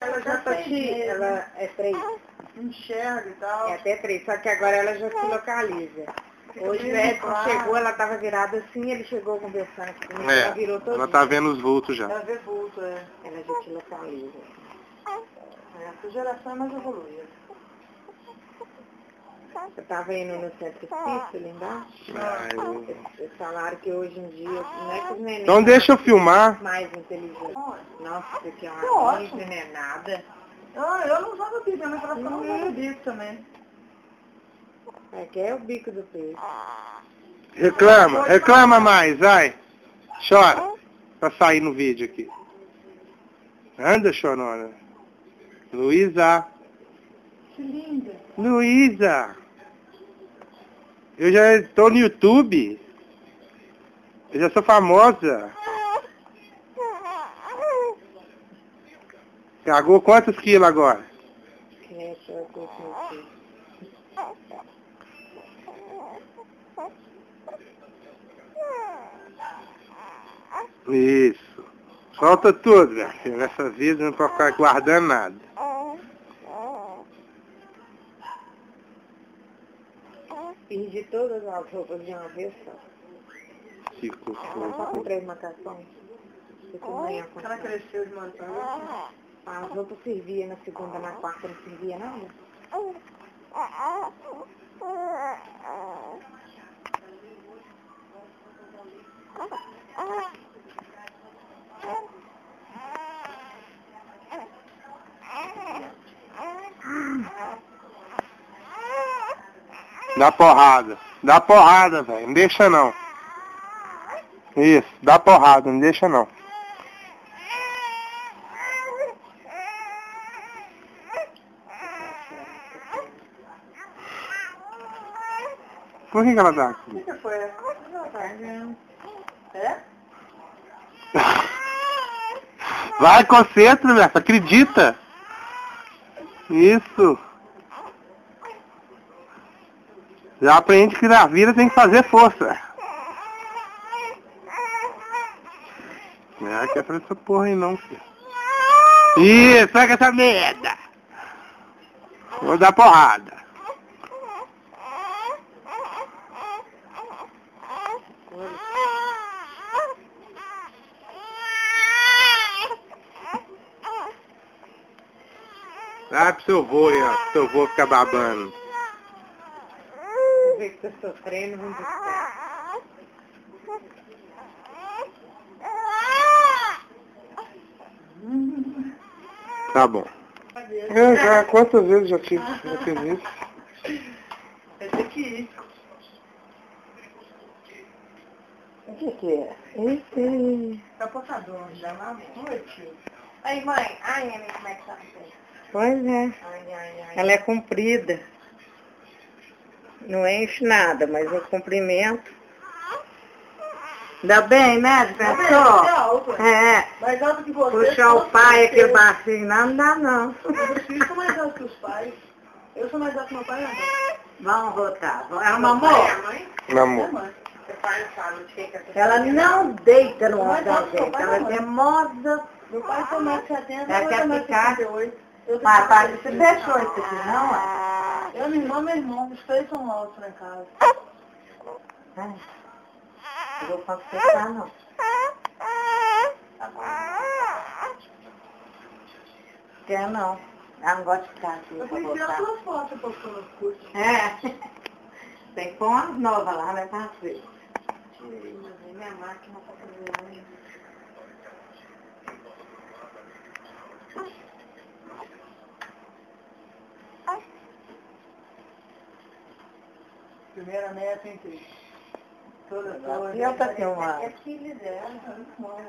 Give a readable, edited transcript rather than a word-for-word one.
Ela já ela é 3. Enxerga e tal. É até 3, só que agora ela já se localiza. Hoje o médico chegou, ela estava virada assim, ele chegou conversando comigo, ela virou todo ela tá vendo os vultos já. Ela vê vulto, é. Ela já se localiza. Essa geração é mais evoluída. Você estava indo no centro espírita, ali embaixo? Eles falaram que hoje em dia, não é que os neném Então deixa eu filmar. mais inteligentes. Nossa, isso aqui é Que uma ótimo. Bíblia, não é nada. Eu não usava Bíblia, minha coração não usava Bíblia também. Aqui é o bico do peixe. Reclama mais, vai. Chora. Pra sair no vídeo aqui. Anda, chorona. Luísa. Que linda. Luísa. Eu já estou no YouTube. Eu já sou famosa. Cagou quantos quilos agora? É, só eu tô aqui. Isso. Solta tudo, velho. Nessa vida não pode ficar guardando nada. Perdi todas as roupas de uma vez só. Ficou Só comprei marcações. Ela cresceu de montanha. As roupas serviam na segunda, na quarta não servia nada. Dá porrada, velho. Não deixa não. Isso, dá porrada, não deixa não. Por que ela tá aqui? O que foi? É? Vai, concentra, velho. Acredita. Isso. Já aprende que na vida tem que fazer força. Não é que é pra essa porra aí não, filho. Isso, pega essa merda. Vou dar porrada. Vai pro seu avô aí, ó. Pro seu avô ficar babando. Vou ver que tô sofrendo, vamos buscar. Tá bom. Eu já, quantas vezes já fiz isso? Esse aqui. O que é? Esse... Tá portador já lá à noite. Aí, mãe. Ai, Anny, como é que tá? Pois é. Ela é comprida. Não enche nada, mas eu cumprimento. Ainda bem, né? Pensou? É. Mais alto que você. Puxar o pai, aquele baixinho, não dá não. Os filhos são mais altos que os pais. Eu sou mais alto que meu pai, não. Vamos voltar. Ela mamou? Namor. Ela não deita no rosto, gente. Ela é teimosa. Meu pai tem 1,70 m, Ela eu quer tenho ficar. 1,58 m. Papai, você fechou isso aqui, não é? Eu, minha irmã, meu irmão, os três são altos lá em casa. Não vou posso fechar, não. Quer não. Ela não gosta de ficar aqui. Eu fui tirar suas fotos, postou nos cursos. É. Tem que pôr umas novas lá, né, pra ver. Minha máquina tá fazendo. Primeira neta, hein, Cris? Toda E ela tá filmando. É filha dela, muito mãe.